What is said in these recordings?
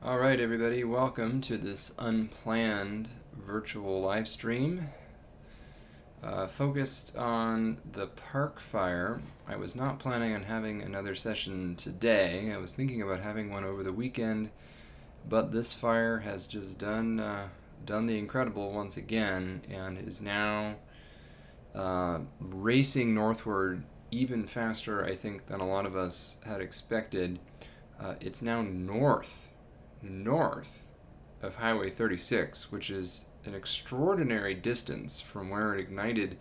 All right, everybody, welcome to this unplanned virtual live stream focused on the park fire. I was not planning on having another session today. I was thinking about having one over the weekend, but this fire has just done the incredible once again and is now racing northward even faster, I think, than a lot of us had expected. It's now north of Highway 36, which is an extraordinary distance from where it ignited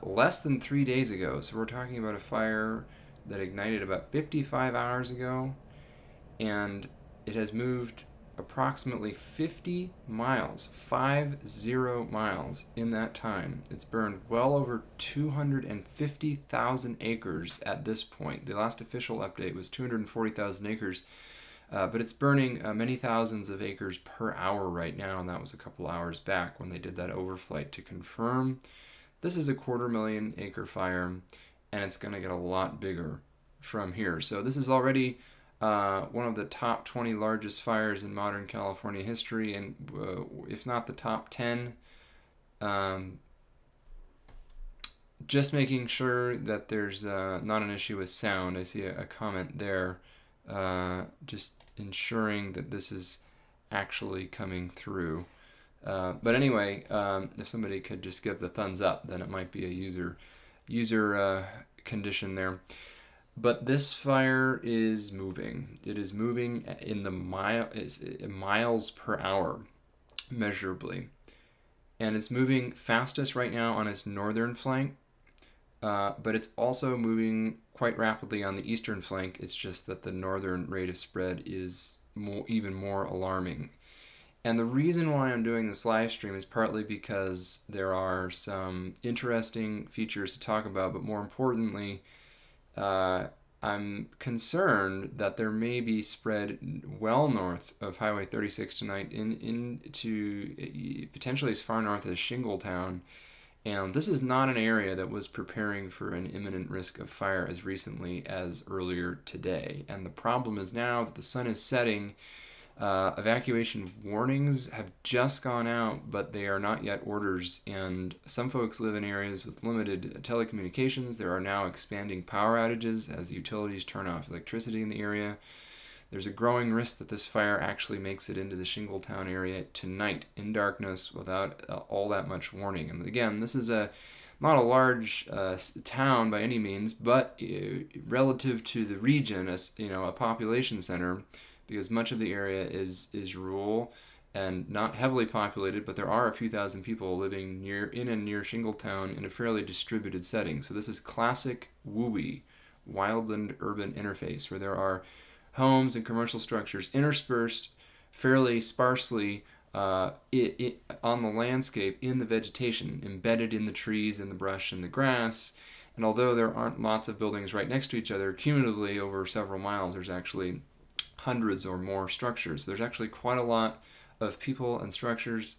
less than 3 days ago. So we're talking about a fire that ignited about 55 hours ago, and it has moved approximately 50 miles, 50 miles in that time. It's burned well over 250,000 acres at this point. The last official update was 240,000 acres. But it's burning many thousands of acres per hour right now, and that was a couple hours back when they did that overflight to confirm. This is a 250,000 acre fire, and it's going to get a lot bigger from here. So this is already one of the top 20 largest fires in modern California history, and if not the top 10. Just making sure that there's not an issue with sound. I see a comment there. Just ensuring that this is actually coming through. But anyway, if somebody could just give the thumbs up, then it might be a user condition there. But this fire is moving. It is moving in the miles per hour, measurably. And it's moving fastest right now on its northern flank. But it's also moving quite rapidly on the eastern flank. It's just that the northern rate of spread is even more alarming. And the reason why I'm doing this live stream is partly because there are some interesting features to talk about, but more importantly, I'm concerned that there may be spread well north of Highway 36 tonight into potentially as far north as Shingletown. And this is not an area that was preparing for an imminent risk of fire as recently as earlier today. And the problem is now that the sun is setting, evacuation warnings have just gone out, but they are not yet orders. And some folks live in areas with limited telecommunications. There are now expanding power outages as the utilities turn off electricity in the area. There's a growing risk that this fire actually makes it into the Shingletown area tonight in darkness without all that much warning. And again, this is not a large town by any means, but relative to the region, as a population center, because much of the area is rural and not heavily populated, but there are a few thousand people living in and near Shingletown in a fairly distributed setting. So this is classic WUI, wildland urban interface, where there are homes and commercial structures interspersed fairly sparsely on the landscape in the vegetation, embedded in the trees and the brush and the grass. And although there aren't lots of buildings right next to each other, cumulatively over several miles, there's actually hundreds or more structures. There's actually quite a lot of people and structures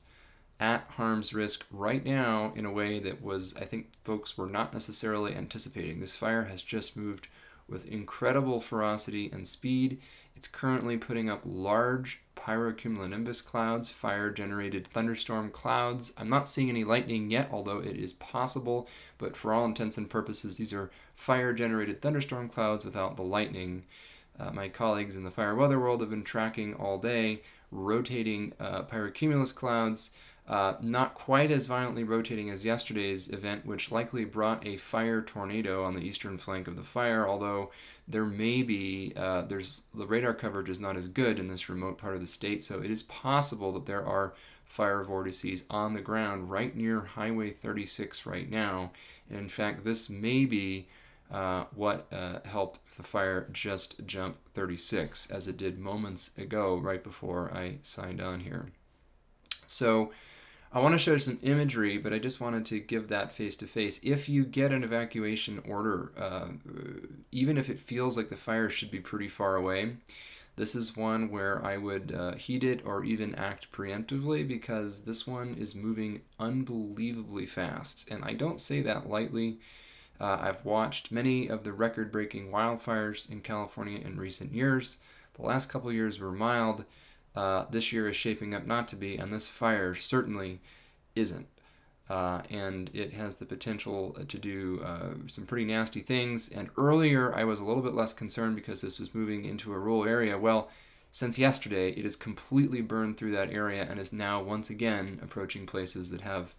at harm's risk right now in a way that I think folks were not necessarily anticipating. This fire has just moved with incredible ferocity and speed. It's currently putting up large pyrocumulonimbus clouds, fire-generated thunderstorm clouds. I'm not seeing any lightning yet, although it is possible, but for all intents and purposes, these are fire-generated thunderstorm clouds without the lightning. My colleagues in the fire weather world have been tracking all day rotating pyrocumulus clouds, not quite as violently rotating as yesterday's event, which likely brought a fire tornado on the eastern flank of the fire, although there may be, the radar coverage is not as good in this remote part of the state, so it is possible that there are fire vortices on the ground right near Highway 36 right now. And in fact, this may be what helped the fire just jump 36, as it did moments ago, right before I signed on here. So I want to show some imagery, but I just wanted to give that face-to-face. If you get an evacuation order, even if it feels like the fire should be pretty far away, this is one where I would heed it or even act preemptively, because this one is moving unbelievably fast. And I don't say that lightly. I've watched many of the record-breaking wildfires in California in recent years. The last couple of years were mild. This year is shaping up not to be, and this fire certainly isn't. And it has the potential to do some pretty nasty things. And earlier, I was a little bit less concerned because this was moving into a rural area. Well, since yesterday, it has completely burned through that area and is now once again approaching places that have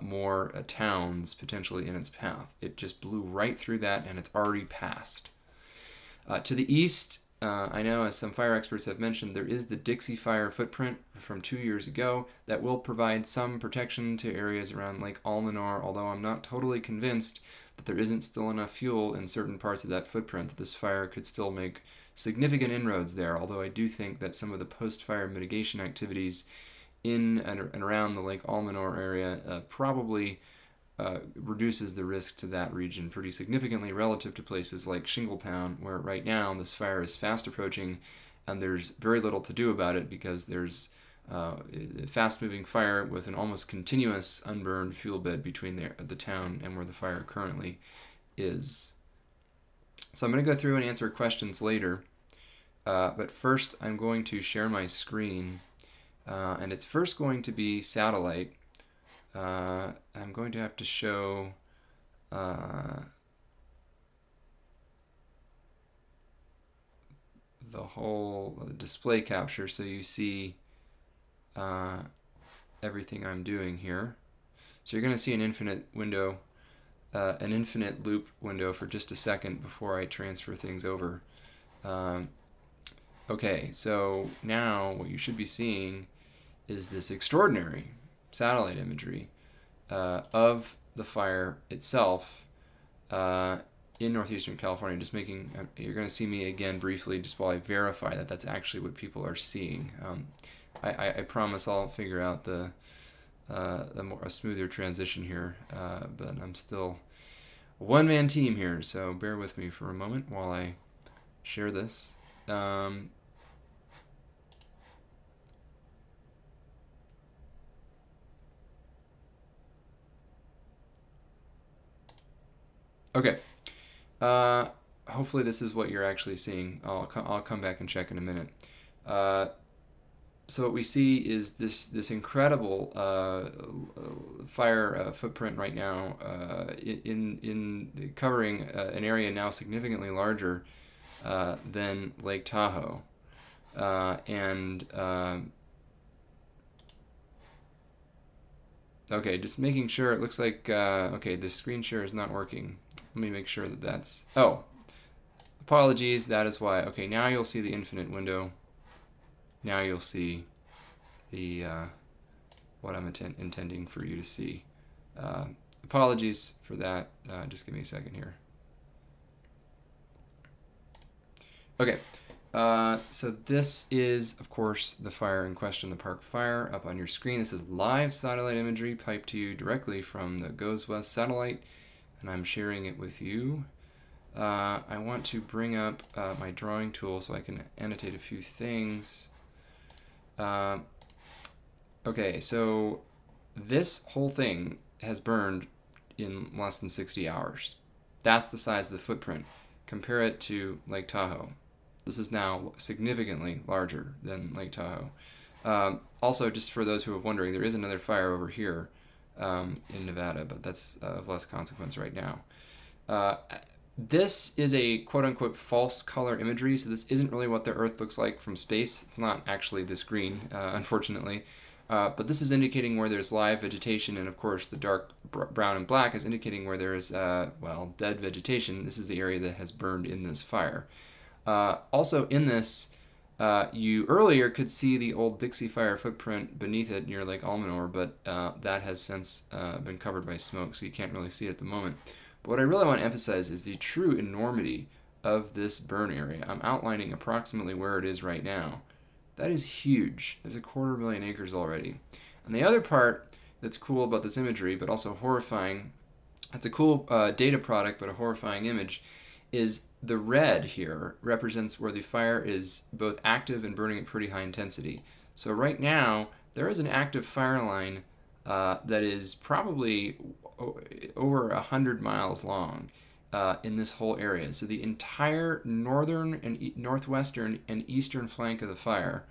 more towns potentially in its path. It just blew right through that, and it's already passed. To the east, I know, as some fire experts have mentioned, there is the Dixie Fire footprint from 2 years ago that will provide some protection to areas around Lake Almanor, although I'm not totally convinced that there isn't still enough fuel in certain parts of that footprint that this fire could still make significant inroads there, although I do think that some of the post-fire mitigation activities in and around the Lake Almanor area probably reduces the risk to that region pretty significantly relative to places like Shingletown, where right now this fire is fast approaching and there's very little to do about it because there's a fast-moving fire with an almost continuous unburned fuel bed between the town and where the fire currently is. So I'm going to go through and answer questions later, but first I'm going to share my screen, and it's first going to be satellite. I'm going to have to show the whole display capture so you see everything I'm doing here. So you're going to see an infinite window, an infinite loop window for just a second before I transfer things over. Okay, so now what you should be seeing is this extraordinary satellite imagery of the fire itself in northeastern California. Just making, you're going to see me again briefly just while I verify that that's actually what people are seeing. I promise I'll figure out a smoother transition here, but I'm still a one-man team here, so bear with me for a moment while I share this. Okay. Hopefully this is what you're actually seeing. I'll come back and check in a minute. So what we see is this incredible fire footprint right now in covering an area now significantly larger than Lake Tahoe, okay, just making sure. It looks like okay, the screen share is not working. Let me make sure that that's... Oh, apologies, that is why. Okay, now you'll see the infinite window. Now you'll see the what I'm intending for you to see. Apologies for that. Just give me a second here. Okay, so this is, of course, the fire in question, the Park Fire, up on your screen. This is live satellite imagery piped to you directly from the Goes West satellite, and I'm sharing it with you. I want to bring up my drawing tool so I can annotate a few things. Okay, so this whole thing has burned in less than 60 hours. That's the size of the footprint. Compare it to Lake Tahoe. This is now significantly larger than Lake Tahoe. Also, just for those who are wondering, there is another fire over here in Nevada, but that's of less consequence right now. This is a quote-unquote false color imagery, so this isn't really what the Earth looks like from space. It's not actually this green, unfortunately. But this is indicating where there's live vegetation, and of course the dark brown and black is indicating where there is, well, dead vegetation. This is the area that has burned in this fire. Also in this, you earlier could see the old Dixie Fire footprint beneath it near Lake Almanor, but that has since been covered by smoke, so you can't really see it at the moment. But what I really want to emphasize is the true enormity of this burn area. I'm outlining approximately where it is right now. That is huge. There's 250,000 acres already. And the other part that's cool about this imagery, but also horrifying, it's a cool data product, but a horrifying image, is the red here represents where the fire is both active and burning at pretty high intensity. So right now, there is an active fire line that is probably over 100 miles long. in this whole area. So the entire northern and northwestern and eastern flank of the fire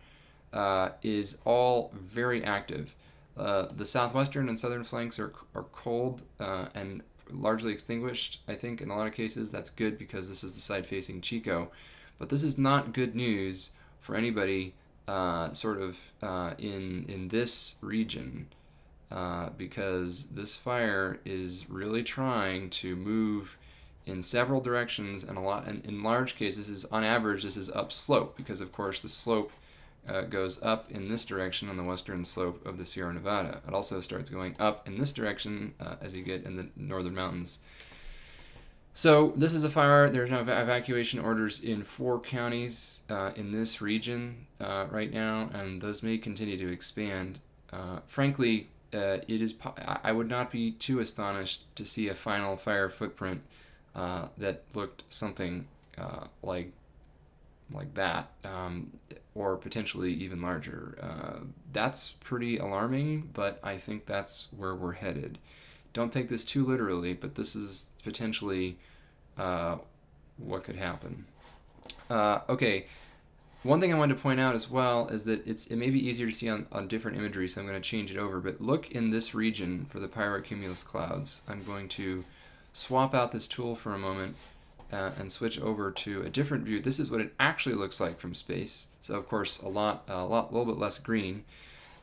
is all very active. The southwestern and southern flanks are cold and largely extinguished. I think in a lot of cases that's good because this is the side facing Chico. But this is not good news for anybody in this region because this fire is really trying to move in several directions, and in large cases is on average this is upslope because of course the slope goes up in this direction on the western slope of the Sierra Nevada. It also starts going up in this direction as you get in the northern mountains. So this is a fire. There's now evacuation orders in 4 counties in this region right now, and those may continue to expand. Frankly, I would not be too astonished to see a final fire footprint that looked something like that, or potentially even larger. That's pretty alarming, but I think that's where we're headed. Don't take this too literally, but this is potentially what could happen. Okay, one thing I wanted to point out as well is that it may be easier to see on different imagery, so I'm going to change it over. But look in this region for the pyrocumulus clouds. I'm going to swap out this tool for a moment and switch over to a different view. This is what it actually looks like from space. So of course a little bit less green,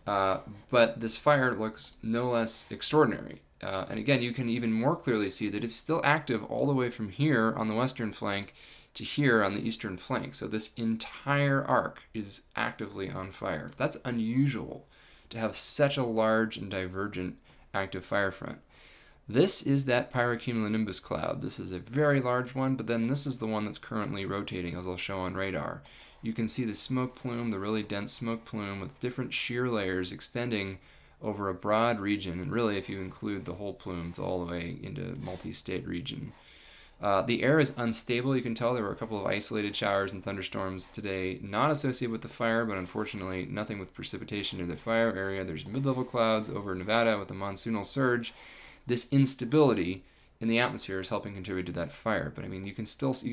but this fire looks no less extraordinary. And again, you can even more clearly see that it's still active all the way from here on the western flank to here on the eastern flank. So this entire arc is actively on fire. That's unusual to have such a large and divergent active fire front. This is that pyrocumulonimbus cloud. This is a very large one, but then this is the one that's currently rotating, as I'll show on radar. You can see the smoke plume, the really dense smoke plume with different shear layers extending over a broad region, and really if you include the whole plume, it's all the way into multi-state region. The air is unstable. You can tell there were a couple of isolated showers and thunderstorms today, not associated with the fire, but unfortunately nothing with precipitation in the fire area. There's mid-level clouds over Nevada with a monsoonal surge. This instability in the atmosphere is helping contribute to that fire. But I mean, you can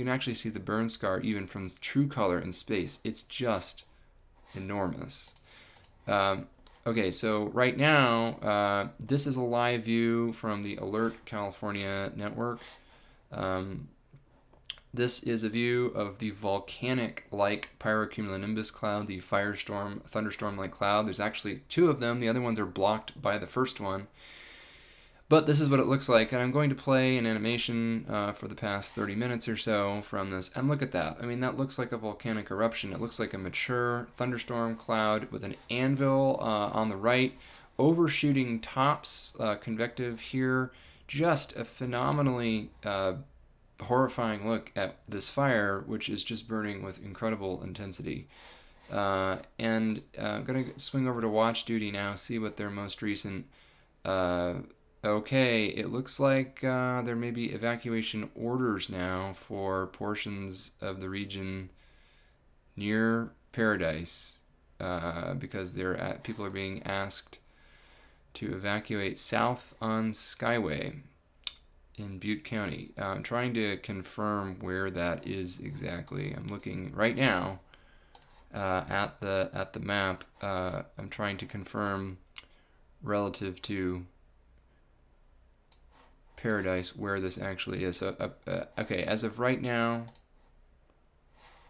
actually see the burn scar even from true color in space. It's just enormous. Okay, so right now, this is a live view from the Alert California network. This is a view of the volcanic-like pyrocumulonimbus cloud, the firestorm, thunderstorm-like cloud. There's actually 2 of them. The other ones are blocked by the first one. But this is what it looks like, and I'm going to play an animation for the past 30 minutes or so from this, and look at that. I mean, that looks like a volcanic eruption. It looks like a mature thunderstorm cloud with an anvil on the right, overshooting tops, convective here. Just a phenomenally horrifying look at this fire, which is just burning with incredible intensity. And I'm going to swing over to Watch Duty now, see what their most recent... Okay, it looks like there may be evacuation orders now for portions of the region near Paradise because people are being asked to evacuate south on Skyway in Butte County. I'm trying to confirm where that is exactly. I'm looking right now at the map. I'm trying to confirm relative to Paradise where this actually is. So okay, as of right now,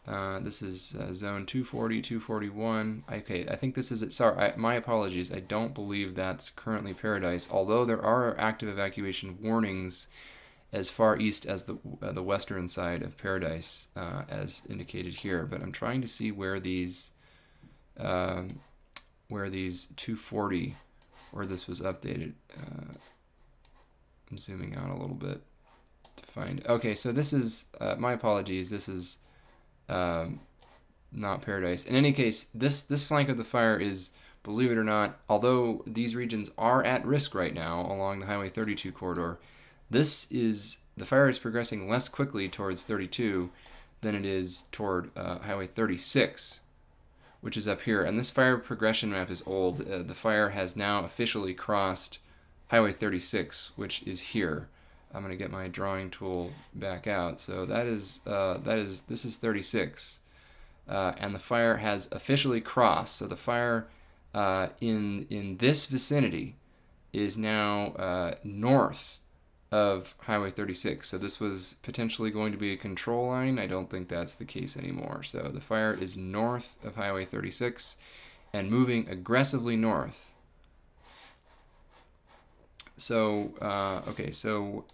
this is zone 240, 241. Okay, I think this is it. Sorry, my apologies. I don't believe that's currently Paradise, although there are active evacuation warnings as far east as the western side of Paradise, as indicated here. But I'm trying to see where these 240, where this was updated. I'm zooming out a little bit to find. Okay, so this is my apologies. This is not Paradise. In any case, this flank of the fire is, believe it or not, although these regions are at risk right now along the Highway 32 corridor, the fire is progressing less quickly towards 32 than it is toward Highway 36, which is up here. And this fire progression map is old. The fire has now officially crossed Highway 36, which is here. I'm going to get my drawing tool back out. So this is 36. And the fire has officially crossed. So the fire in this vicinity is now north of Highway 36. So this was potentially going to be a control line. I don't think that's the case anymore. So the fire is north of Highway 36 and moving aggressively north. So, okay, so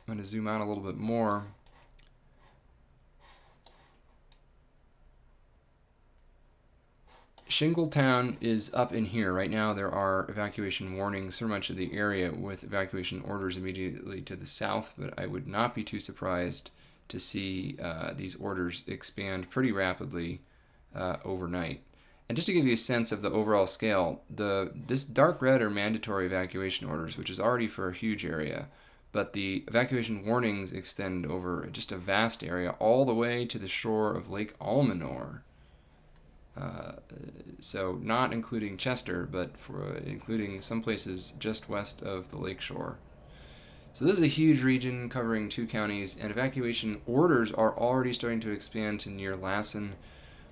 I'm going to zoom out a little bit more. Shingletown is up in here. Right now there are evacuation warnings for much of the area with evacuation orders immediately to the south, but I would not be too surprised to see these orders expand pretty rapidly overnight. And just to give you a sense of the overall scale, this dark red are mandatory evacuation orders, which is already for a huge area, but the evacuation warnings extend over just a vast area all the way to the shore of Lake Almanor. So not including Chester, but including some places just west of the lakeshore. So this is a huge region covering 2 counties, and evacuation orders are already starting to expand to near Lassen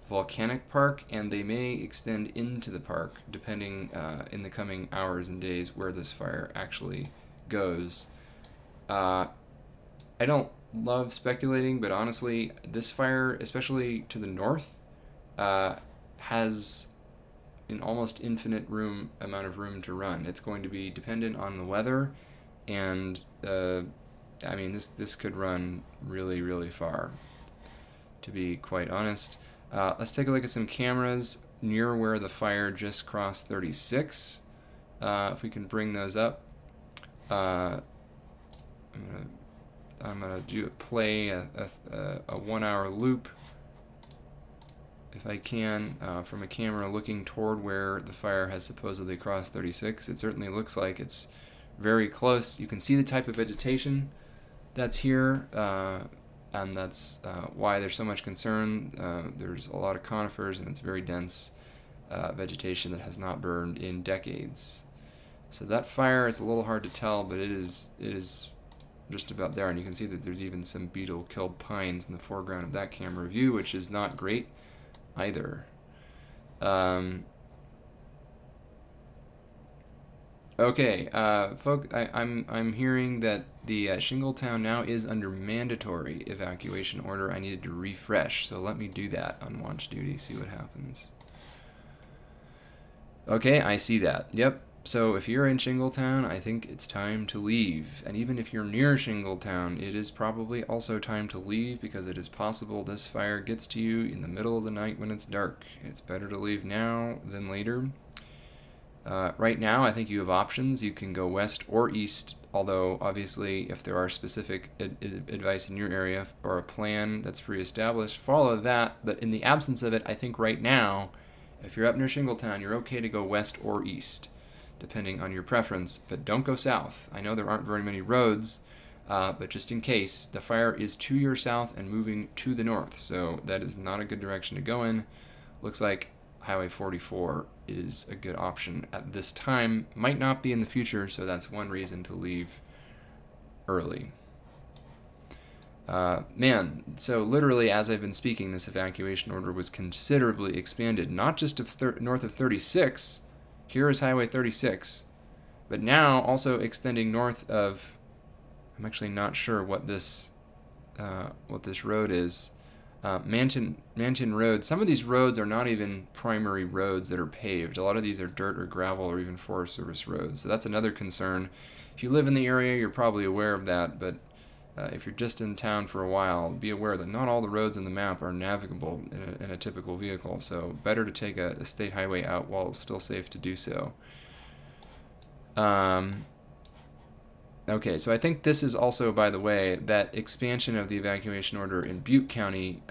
Volcanic Park, and they may extend into the park depending in the coming hours and days where this fire actually goes. I don't love speculating, but honestly, this fire, especially to the north, has an almost infinite amount of room to run. It's going to be dependent on the weather, and I mean this could run really, really far, to be quite honest. Let's take a look at some cameras near where the fire just crossed 36. If we can bring those up. I'm gonna play a 1-hour loop, if I can, from a camera looking toward where the fire has supposedly crossed 36. It certainly looks like it's very close. You can see the type of vegetation that's here, and that's why there's so much concern. There's a lot of conifers, and it's very dense vegetation that has not burned in decades. So that fire is a little hard to tell, but it is just about there, and you can see that there's even some beetle-killed pines in the foreground of that camera view, which is not great either. Okay, folks, I'm hearing that the Shingletown now is under mandatory evacuation order. I needed to refresh, so let me do that on watch duty, see what happens. Okay, I see that. Yep. So if you're in Shingletown, I think it's time to leave. And even if you're near Shingletown, it is probably also time to leave, because it is possible this fire gets to you in the middle of the night when it's dark. It's better to leave now than later. Right now, I think you have options. You can go west or east, although obviously if there are specific advice in your area or a plan that's pre-established, follow that. But in the absence of it, I think right now, if you're up near Shingletown, you're okay to go west or east, depending on your preference, but don't go south. I know there aren't very many roads, but just in case, the fire is to your south and moving to the north, so that is not a good direction to go in. Looks like Highway 44 is a good option at this time. Might not be in the future, so that's one reason to leave early. Man, so literally as I've been speaking, this evacuation order was considerably expanded, not just north of 36. Here is Highway 36, but now also extending north of, I'm actually not sure what this road is, Manton Road. Some of these roads are not even primary roads that are paved. A lot of these are dirt or gravel or even Forest Service roads, so that's another concern. If you live in the area, you're probably aware of that, but if you're just in town for a while, be aware that not all the roads on the map are navigable in a typical vehicle, so better to take a state highway out while it's still safe to do so. Okay, so I think this is also, by the way, that expansion of the evacuation order in Butte County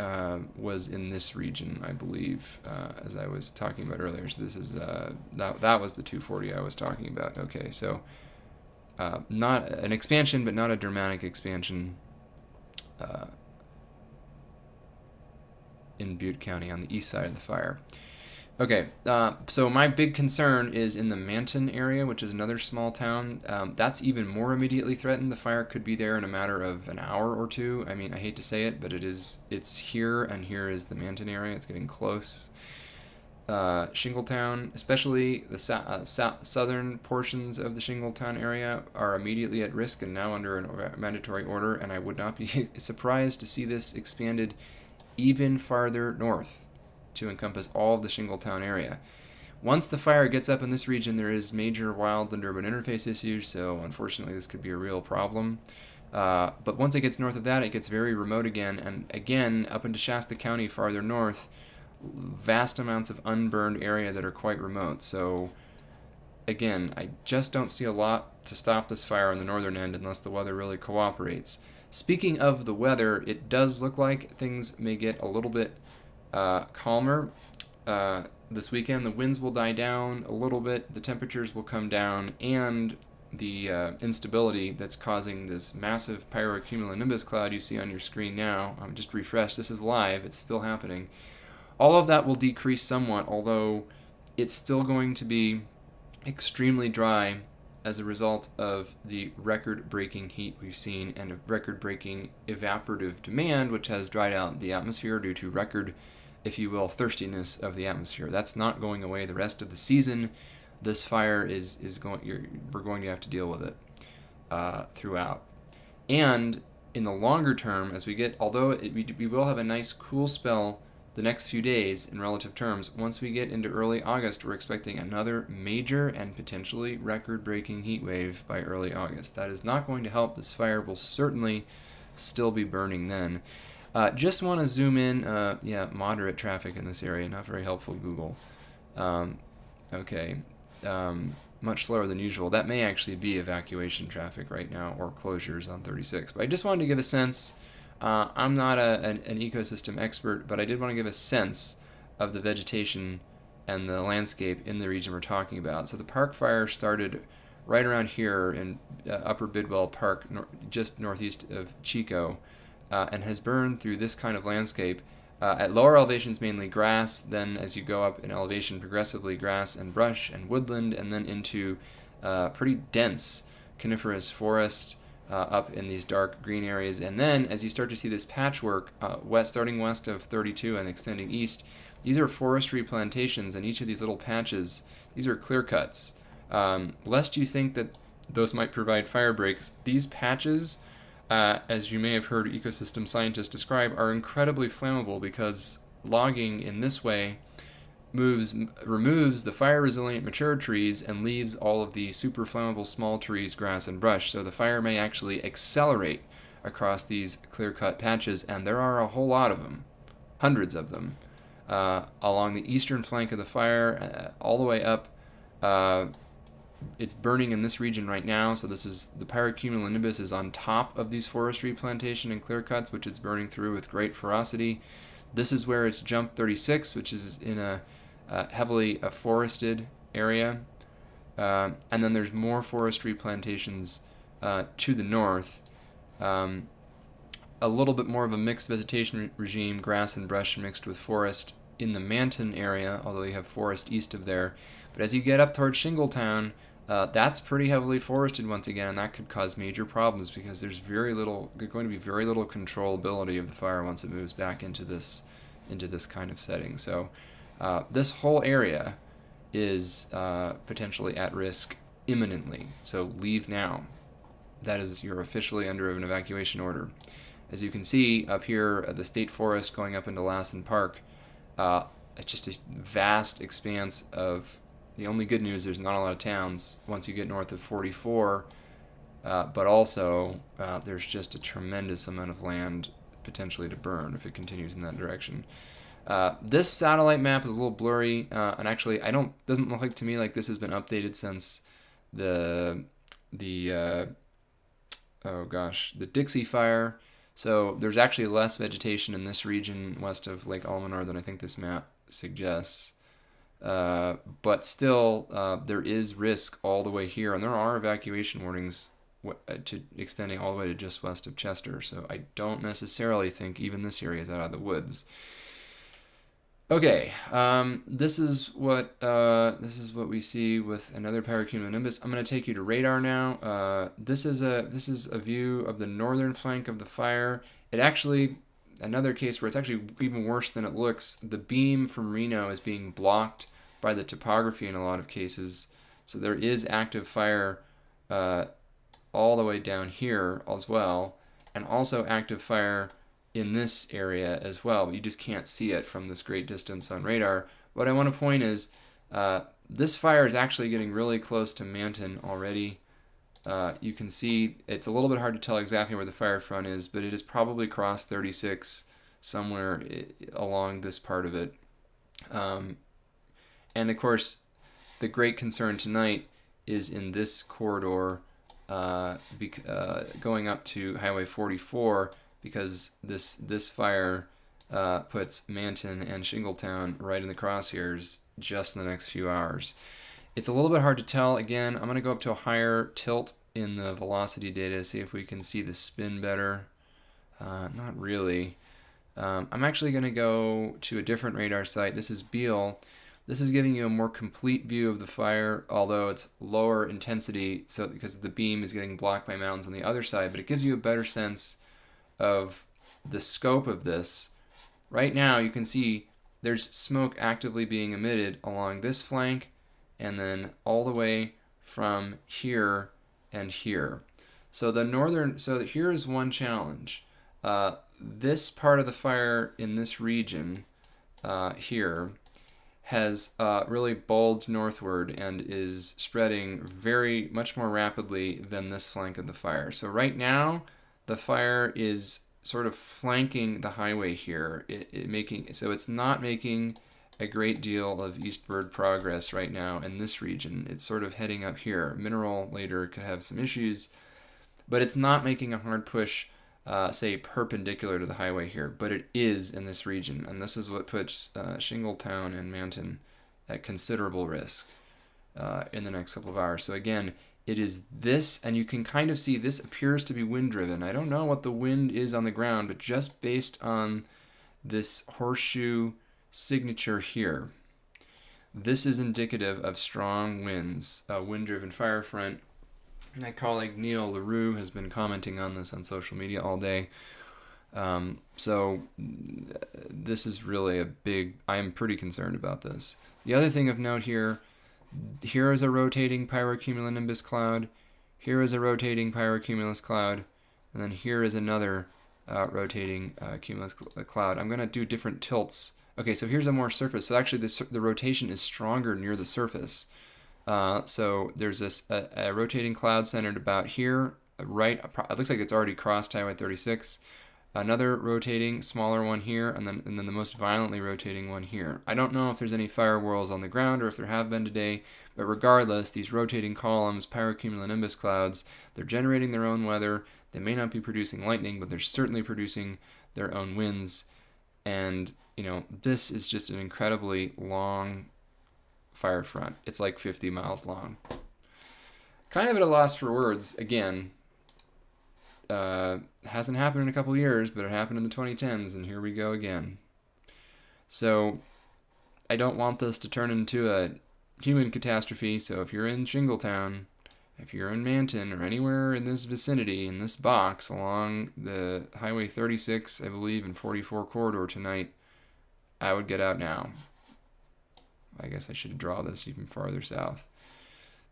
was in this region, I believe, as I was talking about earlier. So this is that was the 240 I was talking about. Okay, so not an expansion, but not a dramatic expansion in Butte County on the east side of the fire. Okay, so my big concern is in the Manton area, which is another small town. That's even more immediately threatened. The fire could be there in a matter of an hour or two. I mean, I hate to say it, but it's here, and here is the Manton area. It's getting close. Shingletown, especially the southern portions of the Shingletown area, are immediately at risk and now under a mandatory order, and I would not be surprised to see this expanded even farther north to encompass all of the Shingletown area. Once the fire gets up in this region, there is major wildland urban interface issues, so unfortunately this could be a real problem. But once it gets north of that, it gets very remote again, and again, up into Shasta County farther north, vast amounts of unburned area that are quite remote. So again, I just don't see a lot to stop this fire on the northern end unless the weather really cooperates. Speaking of the weather, it does look like things may get a little bit calmer this weekend. The winds will die down a little bit, the temperatures will come down, and the instability that's causing this massive pyrocumulonimbus cloud you see on your screen now, just refresh, this is live, it's still happening. All of that will decrease somewhat, although it's still going to be extremely dry as a result of the record-breaking heat we've seen and a record-breaking evaporative demand, which has dried out the atmosphere due to record, if you will, thirstiness of the atmosphere. That's not going away the rest of the season. This fire is we're going to have to deal with it throughout. And in the longer term, as we get, although we will have a nice cool spell the next few days in relative terms, once we get into early August, we're expecting another major and potentially record-breaking heat wave by early August. That is not going to help. This fire will certainly still be burning then. Just want to zoom in. Moderate traffic in this area. Not very helpful, Google. Okay. Much slower than usual. That may actually be evacuation traffic right now or closures on 36. But I just wanted to give a sense. I'm not an ecosystem expert, but I did want to give a sense of the vegetation and the landscape in the region we're talking about. So the park fire started right around here in Upper Bidwell Park, just northeast of Chico, and has burned through this kind of landscape. At lower elevations, mainly grass, then as you go up in elevation, progressively grass and brush and woodland, and then into pretty dense coniferous forest up in these dark green areas. And then as you start to see this patchwork starting west of 32 and extending east, these are forestry plantations, and each of these little patches, these are clear cuts. Lest you think that those might provide fire breaks, these patches, as you may have heard ecosystem scientists describe, are incredibly flammable because logging in this way removes the fire-resilient mature trees and leaves all of the super flammable small trees, grass, and brush. So the fire may actually accelerate across these clear-cut patches, and there are a whole lot of them, hundreds of them, along the eastern flank of the fire, all the way up. It's burning in this region right now, so this is the pyrocumulonimbus is on top of these forestry plantation and clear cuts, which it's burning through with great ferocity. This is where it's jumped 36, which is in a heavily forested area, and then there's more forestry plantations to the north. A little bit more of a mixed vegetation regime, grass and brush mixed with forest in the Manton area, although you have forest east of there. But as you get up towards Shingletown, that's pretty heavily forested once again, and that could cause major problems because there's going to be very little controllability of the fire once it moves back into this kind of setting. So this whole area is potentially at risk imminently. So leave now. That is, you're officially under an evacuation order. As you can see up here, the state forest going up into Lassen Park, it's just a vast expanse of. The only good news, there's not a lot of towns once you get north of 44, but also there's just a tremendous amount of land potentially to burn if it continues in that direction. This satellite map is a little blurry, and actually doesn't look like to me like this has been updated since the Dixie Fire. So there's actually less vegetation in this region west of Lake Almanor than I think this map suggests. But still, there is risk all the way here, and there are evacuation warnings extending all the way to just west of Chester. So I don't necessarily think even this area is out of the woods. Okay, this is what we see with another pyrocumulonimbus. I'm going to take you to radar now. This is a view of the northern flank of the fire. It actually, another case where it's actually even worse than it looks. The beam from Reno is being blocked by the topography in a lot of cases, so there is active fire all the way down here as well, and also active fire in this area as well, but you just can't see it from this great distance on radar. What I want to point is this fire is actually getting really close to Manton already. You can see it's a little bit hard to tell exactly where the fire front is, but it has probably crossed 36 somewhere along this part of it. And of course, the great concern tonight is in this corridor going up to Highway 44, because this fire puts Manton and Shingletown right in the crosshairs just in the next few hours. It's a little bit hard to tell. Again, I'm going to go up to a higher tilt in the velocity data, see if we can see the spin better. Not really. I'm actually going to go to a different radar site. This is Beale. This is giving you a more complete view of the fire, although it's lower intensity, so because the beam is getting blocked by mountains on the other side, but it gives you a better sense of the scope of this. Right now you can see there's smoke actively being emitted along this flank and then all the way from here and here. So here is one challenge. This part of the fire in this region here has really bulged northward and is spreading very much more rapidly than this flank of the fire. So right now the fire is sort of flanking the highway here, so it's not making a great deal of eastward progress right now in this region. It's sort of heading up here. Mineral later could have some issues, but it's not making a hard push, say, perpendicular to the highway here, but it is in this region, and this is what puts Shingletown and Manton at considerable risk in the next couple of hours. So again, it is this, and you can kind of see this appears to be wind driven. I don't know what the wind is on the ground, but just based on this horseshoe signature here, this is indicative of strong winds, a wind driven fire front. My colleague Neil LaRue has been commenting on this on social media all day. So this is really I'm pretty concerned about this. The other thing of note here is a rotating pyrocumulonimbus cloud, here is a rotating pyrocumulus cloud, and then here is another rotating cumulus cloud. I'm going to do different tilts. Okay, so here's a more surface. So actually the rotation is stronger near the surface. So there's a rotating cloud centered about here, right? It looks like it's already crossed Highway 36. Another rotating smaller one here, and then the most violently rotating one here. I don't know if there's any fire whirls on the ground or if there have been today, but regardless, these rotating columns, pyrocumulonimbus clouds, they're generating their own weather. They may not be producing lightning, but they're certainly producing their own winds. And this is just an incredibly long fire front. It's like 50 miles long. Kind of at a loss for words. Again, hasn't happened in a couple years, but it happened in the 2010s, and here we go again. So I don't want this to turn into a human catastrophe. So if you're in Shingletown, if you're in Manton, or anywhere in this vicinity, in this box along the Highway 36, I believe, and 44 corridor tonight, I would get out now. I guess I should draw this even farther south.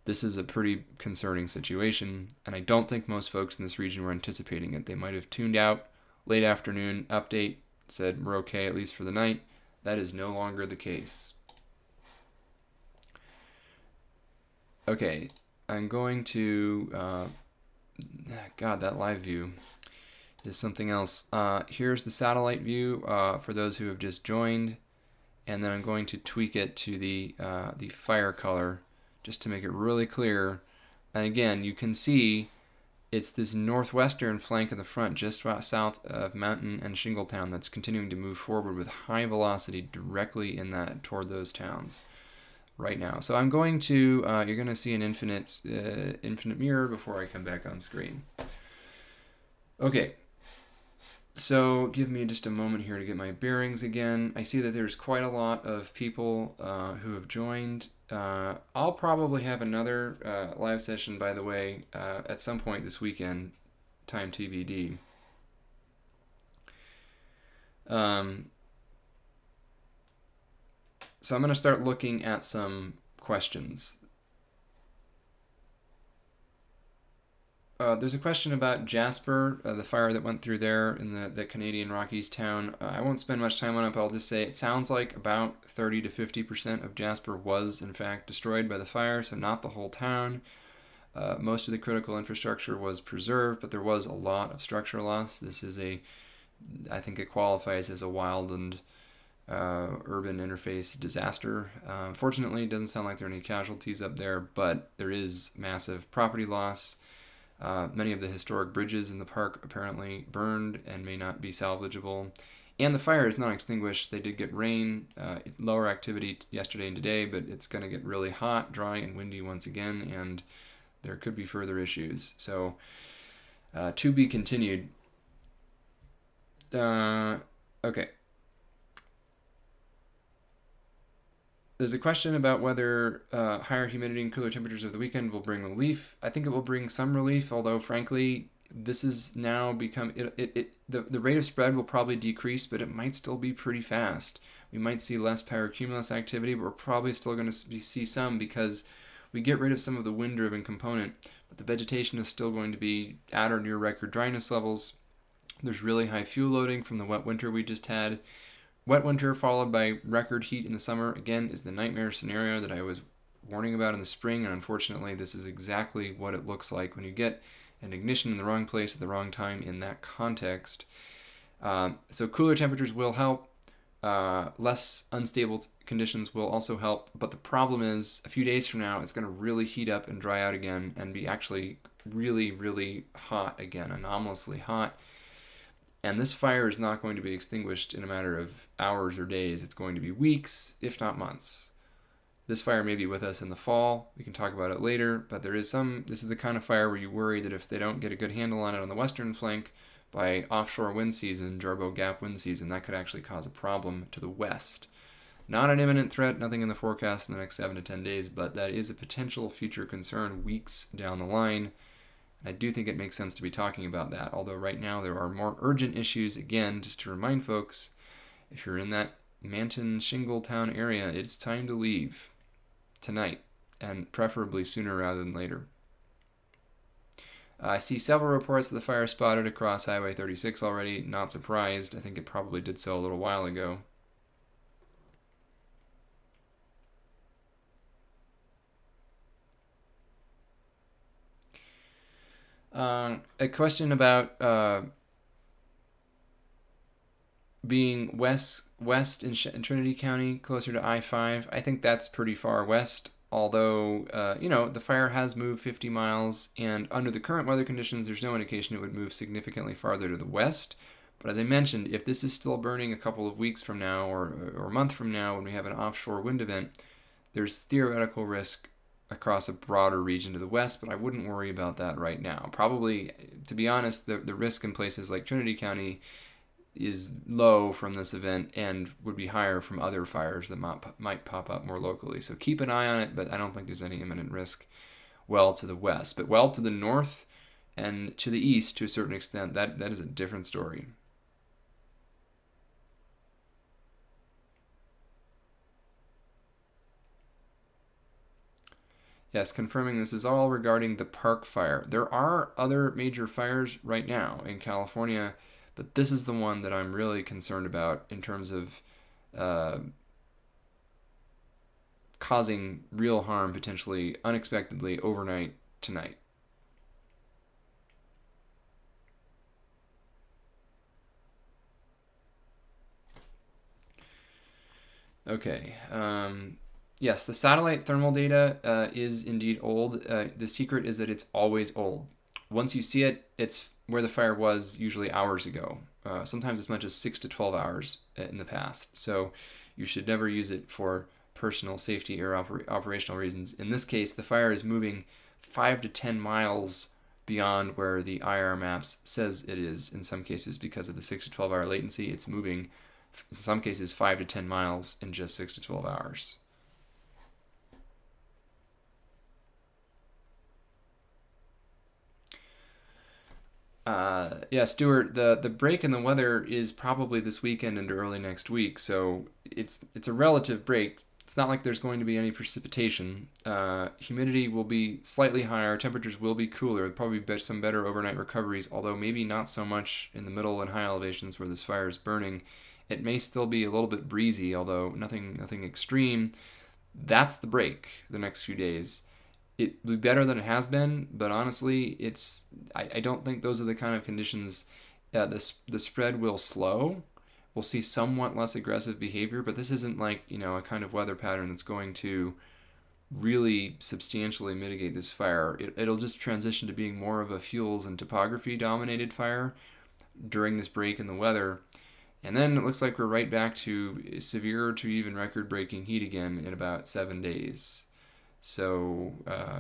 This is a pretty concerning situation, and I don't think most folks in this region were anticipating it. They might have tuned out, late afternoon update, said we're okay at least for the night. That is no longer the case. Okay, I'm going to, God, that live view is something else. Here's the satellite view for those who have just joined, and then I'm going to tweak it to the fire color just to make it really clear. And again, you can see it's this northwestern flank of the front just south of Mountain and Shingletown that's continuing to move forward with high velocity directly toward those towns right now. So I'm going to, you're going to see an infinite mirror before I come back on screen. Okay. So give me just a moment here to get my bearings again. I see that there's quite a lot of people who have joined. I'll probably have another live session, by the way, at some point this weekend, time TBD. So I'm going to start looking at some questions. There's a question about Jasper, the fire that went through there in the Canadian Rockies town. I won't spend much time on it, but I'll just say it sounds like about 30 to 50% of Jasper was, in fact, destroyed by the fire, so not the whole town. Most of the critical infrastructure was preserved, but there was a lot of structural loss. This is I think it qualifies as a wildland urban interface disaster. Fortunately, it doesn't sound like there are any casualties up there, but there is massive property loss. Many of the historic bridges in the park apparently burned and may not be salvageable. And the fire is not extinguished. They did get rain, lower activity yesterday and today, but it's going to get really hot, dry, and windy once again, and there could be further issues. So, to be continued. Okay. There's a question about whether higher humidity and cooler temperatures of the weekend will bring relief. I think it will bring some relief, although frankly, this is now become the rate of spread will probably decrease, but it might still be pretty fast. We might see less pyrocumulus activity, but we're probably still going to see some because we get rid of some of the wind-driven component, but the vegetation is still going to be at or near record dryness levels. There's really high fuel loading from the wet winter we just had. Wet winter followed by record heat in the summer, again, is the nightmare scenario that I was warning about in the spring, and unfortunately this is exactly what it looks like when you get an ignition in the wrong place at the wrong time in that context. So cooler temperatures will help. Less unstable conditions will also help, but the problem is a few days from now it's going to really heat up and dry out again and be actually really, really hot again, anomalously hot. And this fire is not going to be extinguished in a matter of hours or days. It's going to be weeks, if not months. This fire may be with us in the fall. We can talk about it later, but this is the kind of fire where you worry that if they don't get a good handle on it on the western flank by offshore wind season, Jarbo Gap wind season, that could actually cause a problem to the west. Not an imminent threat, nothing in the forecast in the next 7 to 10 days, but that is a potential future concern weeks down the line. I do think it makes sense to be talking about that, although right now there are more urgent issues. Again, just to remind folks, if you're in that Manton Shingletown area, it's time to leave tonight, and preferably sooner rather than later. I see several reports of the fire spotted across Highway 36 already. Not surprised. I think it probably did so a little while ago. A question about being west in Trinity County, closer to I-5. I think that's pretty far west, although, the fire has moved 50 miles, and under the current weather conditions, there's no indication it would move significantly farther to the west. But as I mentioned, if this is still burning a couple of weeks from now or a month from now when we have an offshore wind event, there's theoretical risk across a broader region to the west, but I wouldn't worry about that right now. Probably, to be honest, the risk in places like Trinity County is low from this event and would be higher from other fires that might pop up more locally. So keep an eye on it, but I don't think there's any imminent risk well to the west. But well to the north and to the east, to a certain extent, that is a different story. Yes, confirming this is all regarding the park fire. There are other major fires right now in California, but this is the one that I'm really concerned about in terms of causing real harm potentially unexpectedly overnight tonight. Okay. Yes, the satellite thermal data is indeed old. The secret is that it's always old. Once you see it, it's where the fire was usually hours ago. Sometimes as much as 6 to 12 hours in the past. So you should never use it for personal safety or operational reasons. In this case, the fire is moving 5 to 10 miles beyond where the IR maps says it is. In some cases, because of the 6 to 12 hour latency, it's moving, in some cases, 5 to 10 miles in just 6 to 12 hours. Yeah, Stuart, the break in the weather is probably this weekend into early next week, so it's a relative break. It's not like there's going to be any precipitation. Humidity will be slightly higher. Temperatures will be cooler. There'll probably be some better overnight recoveries, although maybe not so much in the middle and high elevations where this fire is burning. It may still be a little bit breezy, although nothing extreme. That's the break the next few days. It will be better than it has been, but honestly, I don't think those are the kind of conditions. The spread will slow. We'll see somewhat less aggressive behavior, but this isn't like a kind of weather pattern that's going to really substantially mitigate this fire. It'll just transition to being more of a fuels and topography dominated fire during this break in the weather. And then it looks like we're right back to severe to even record breaking heat again in about 7 days. So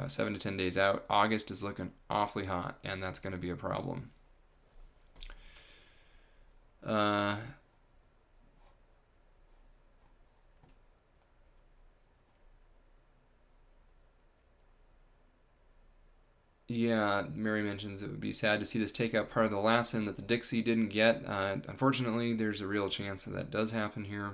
7 to 10 days out, August is looking awfully hot, and that's going to be a problem. Yeah, Mary mentions it would be sad to see this take out part of the lesson that the Dixie didn't get. Unfortunately, there's a real chance that does happen here.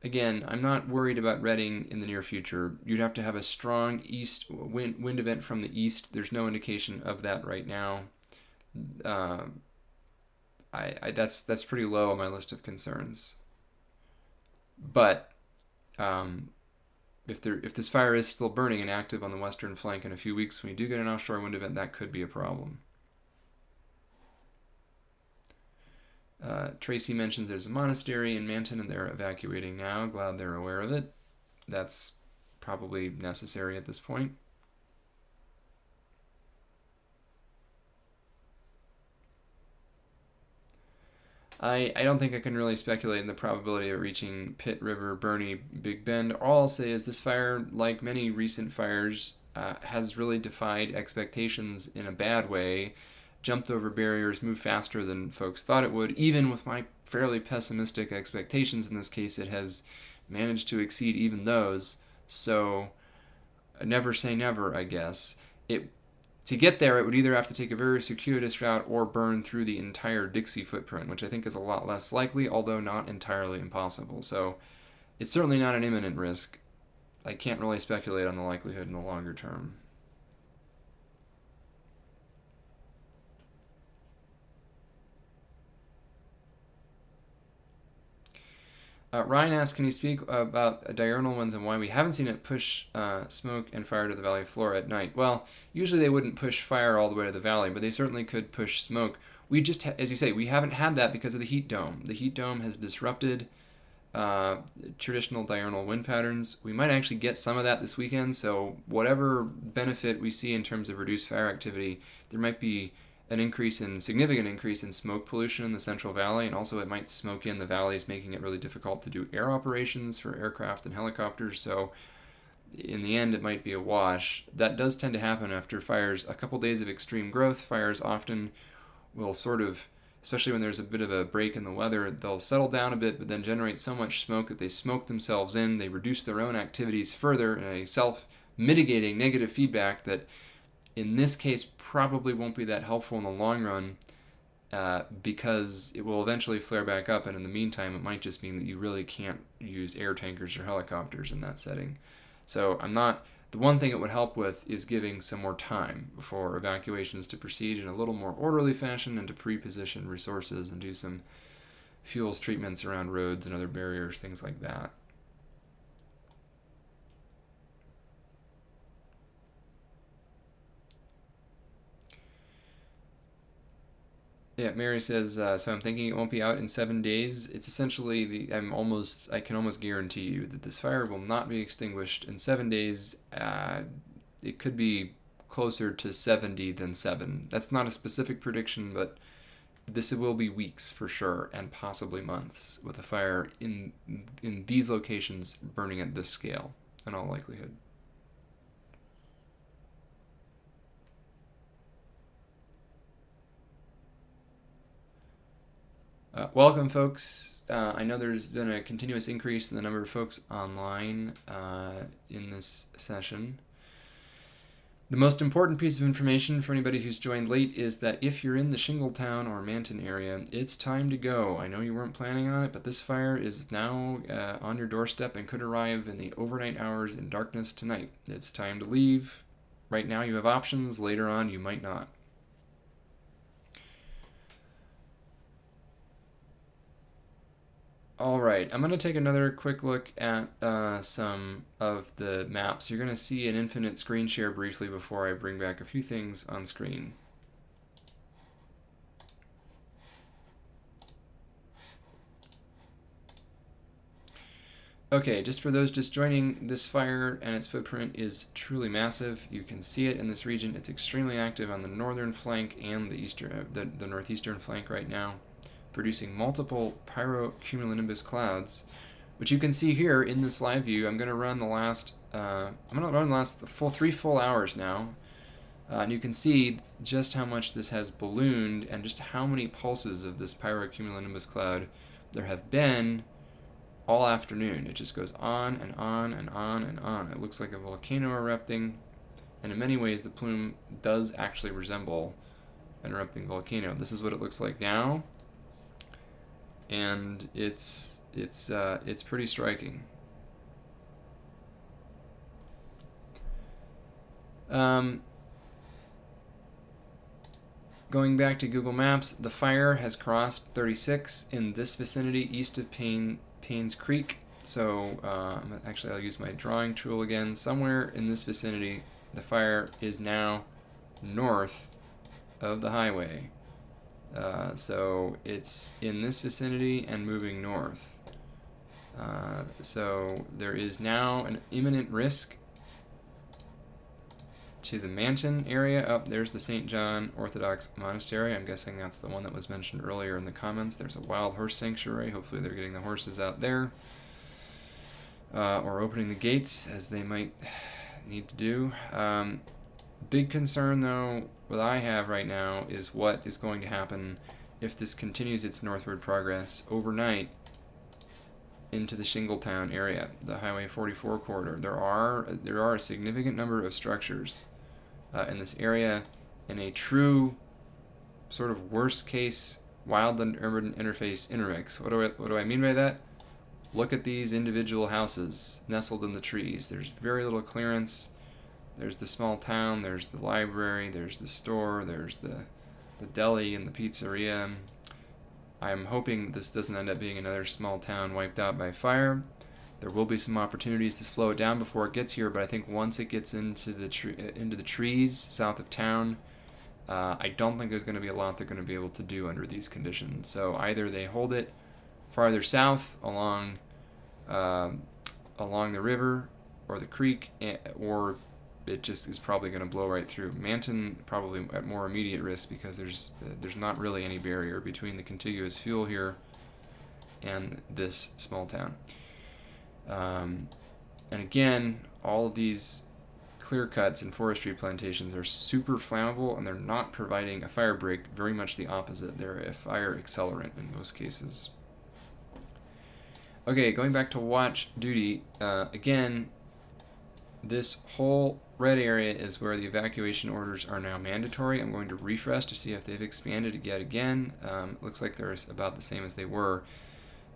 Again, I'm not worried about Reading in the near future. You'd have to have a strong east wind event from the east. There's no indication of that right now. That's pretty low on my list of concerns. But if this fire is still burning and active on the western flank in a few weeks, when you do get an offshore wind event, that could be a problem. Tracy mentions there's a monastery in Manton and they're evacuating now. Glad they're aware of it. That's probably necessary at this point. I don't think I can really speculate in the probability of reaching Pitt River, Bernie, Big Bend. All I'll say is this fire, like many recent fires, has really defied expectations in a bad way, jumped over barriers, moved faster than folks thought it would. Even with my fairly pessimistic expectations in this case, it has managed to exceed even those. So never say never, I guess. To get there, it would either have to take a very circuitous route or burn through the entire Dixie footprint, which I think is a lot less likely, although not entirely impossible. So it's certainly not an imminent risk. I can't really speculate on the likelihood in the longer term. Ryan asks, can you speak about diurnal ones and why we haven't seen it push smoke and fire to the valley floor at night? Well, usually they wouldn't push fire all the way to the valley, but they certainly could push smoke. We just, as you say, we haven't had that because of the heat dome. The heat dome has disrupted traditional diurnal wind patterns. We might actually get some of that this weekend, so whatever benefit we see in terms of reduced fire activity, there might be an significant increase in smoke pollution in the Central Valley, and also it might smoke in the valleys, making it really difficult to do air operations for aircraft and helicopters. So in the end, it might be a wash. That does tend to happen after fires. A couple days of extreme growth, fires often will sort of, especially when there's a bit of a break in the weather, they'll settle down a bit, but then generate so much smoke that they smoke themselves in. They reduce their own activities further in a self-mitigating negative feedback that in this case probably won't be that helpful in the long run, because it will eventually flare back up, and in the meantime it might just mean that you really can't use air tankers or helicopters in that setting. So the one thing it would help with is giving some more time for evacuations to proceed in a little more orderly fashion and to pre-position resources and do some fuels treatments around roads and other barriers, things like that. Yeah, Mary says, so I'm thinking it won't be out in 7 days. It's essentially I can almost guarantee you that this fire will not be extinguished in 7 days. It could be closer to 70 than 7. That's not a specific prediction, but this will be weeks for sure, and possibly months, with a fire in these locations burning at this scale, in all likelihood. Welcome, folks. I know there's been a continuous increase in the number of folks online in this session. The most important piece of information for anybody who's joined late is that if you're in the Shingletown or Manton area, it's time to go. I know you weren't planning on it, but this fire is now on your doorstep and could arrive in the overnight hours in darkness tonight. It's time to leave. Right now you have options. Later on you might not. All right, I'm going to take another quick look at some of the maps. You're going to see an infinite screen share briefly before I bring back a few things on screen. Okay, just for those just joining, this fire and its footprint is truly massive. You can see it in this region. It's extremely active on the northern flank and the northeastern flank right now, producing multiple pyrocumulonimbus clouds, which you can see here in this live view. I'm going to run the full 3 full hours now, and you can see just how much this has ballooned and just how many pulses of this pyrocumulonimbus cloud there have been all afternoon. It just goes on and on and on and on. It looks like a volcano erupting, and in many ways the plume does actually resemble an erupting volcano. This is what it looks like now. And it's pretty striking. Going back to Google Maps, the fire has crossed 36 in this vicinity east of Paynes Creek. So actually I'll use my drawing tool again. Somewhere in this vicinity, the fire is now north of the highway. So it's in this vicinity and moving north. So there is now an imminent risk to the Manton area. There's the St. John Orthodox Monastery. I'm guessing that's the one that was mentioned earlier in the comments. There's a wild horse sanctuary. Hopefully they're getting the horses out there. Or opening the gates, as they might need to do. Big concern, though, what I have right now is what is going to happen if this continues its northward progress overnight into the Shingletown area, the Highway 44 corridor. There are a significant number of structures in this area in a true sort of worst case wildland urban interface intermix. What do I mean by that? Look at these individual houses nestled in the trees. There's very little clearance. There's the small town, there's the library, there's the store, there's the deli and the pizzeria. I'm hoping this doesn't end up being another small town wiped out by fire. There will be some opportunities to slow it down before it gets here, but I think once it gets into the trees south of town, I don't think there's going to be a lot they're going to be able to do under these conditions. So either they hold it farther south along the river or the creek, or it just is probably going to blow right through. Manton probably at more immediate risk because there's not really any barrier between the contiguous fuel here and this small town. And again, all of these clear cuts and forestry plantations are super flammable, and they're not providing a fire break. Very much the opposite. They're a fire accelerant in most cases. Okay, going back to watch duty, again, this whole red area is where the evacuation orders are now mandatory. I'm going to refresh to see if they've expanded yet again. Looks like they're about the same as they were.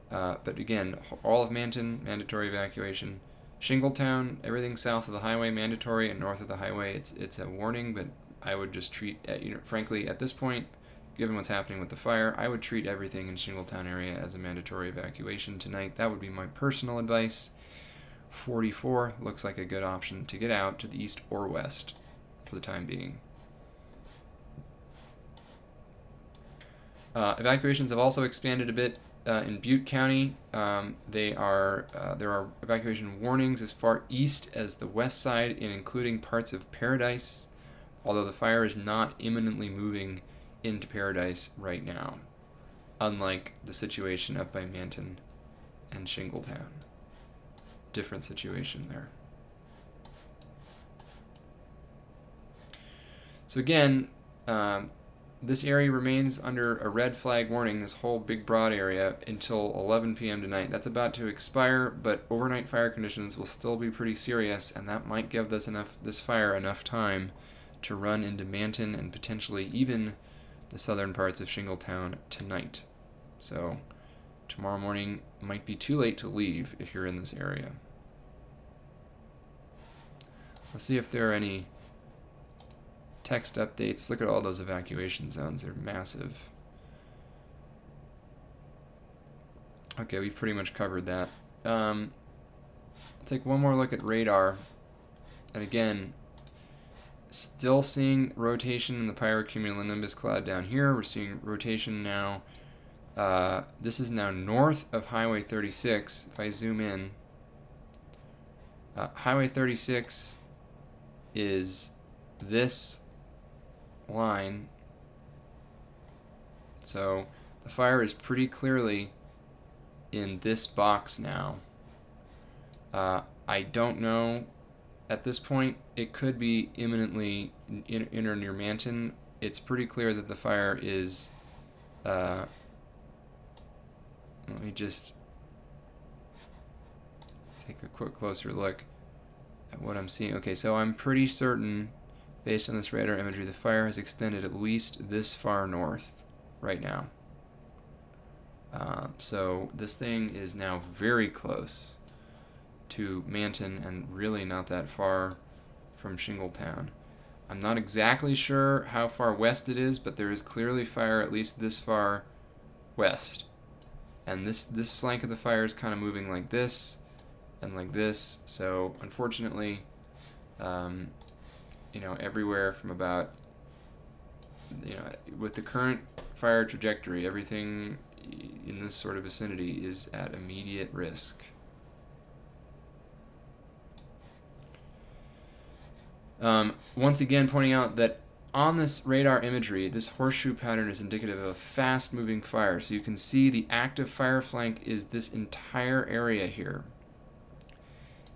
But again, all of Manton, mandatory evacuation. Shingletown, everything south of the highway, mandatory, and north of the highway, it's a warning, but I would just treat, frankly, at this point, given what's happening with the fire, I would treat everything in Shingletown area as a mandatory evacuation tonight. That would be my personal advice. 44 looks like a good option to get out to the east or west for the time being. Evacuations have also expanded a bit in Butte County. There are evacuation warnings as far east as the west side, and including parts of Paradise, although the fire is not imminently moving into Paradise right now, unlike the situation up by Manton and Shingletown. Different situation there. So again, this area remains under a red flag warning, this whole big broad area, until 11 p.m. tonight. That's about to expire, but overnight fire conditions will still be pretty serious, and that might give this fire enough time to run into Manton and potentially even the southern parts of Shingletown tonight. So tomorrow morning might be too late to leave if you're in this area. Let's see if there are any text updates. Look at all those evacuation zones. They're massive. Okay, we've pretty much covered that. I'll take one more look at radar. And again, still seeing rotation in the pyrocumulonimbus cloud down here. We're seeing rotation now. This is now north of Highway 36. If I zoom in, Highway 36 is this line. So the fire is pretty clearly in this box now. I don't know at this point. It could be imminently in or near Manton. It's pretty clear that the fire is let me just take a quick closer look at what I'm seeing. Okay, so I'm pretty certain, based on this radar imagery, the fire has extended at least this far north right now. So this thing is now very close to Manton and really not that far from Shingletown. I'm not exactly sure how far west it is, but there is clearly fire at least this far west. And this flank of the fire is kind of moving like this and like this. So unfortunately, everywhere from about, with the current fire trajectory, everything in this sort of vicinity is at immediate risk. Once again, pointing out that on this radar imagery, this horseshoe pattern is indicative of a fast-moving fire. So you can see the active fire flank is this entire area here.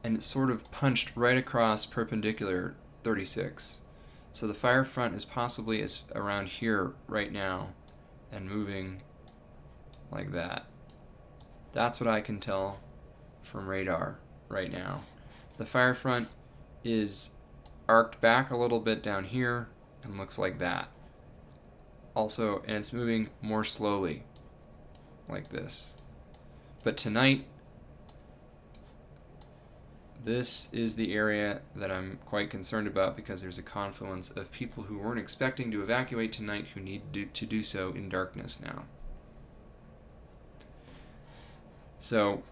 And it's sort of punched right across perpendicular 36. So the fire front is possibly around here right now and moving like that. That's what I can tell from radar right now. The fire front is arced back a little bit down here and looks like that. Also, and it's moving more slowly like this. But tonight, this is the area that I'm quite concerned about because there's a confluence of people who weren't expecting to evacuate tonight who need to do so in darkness now. So,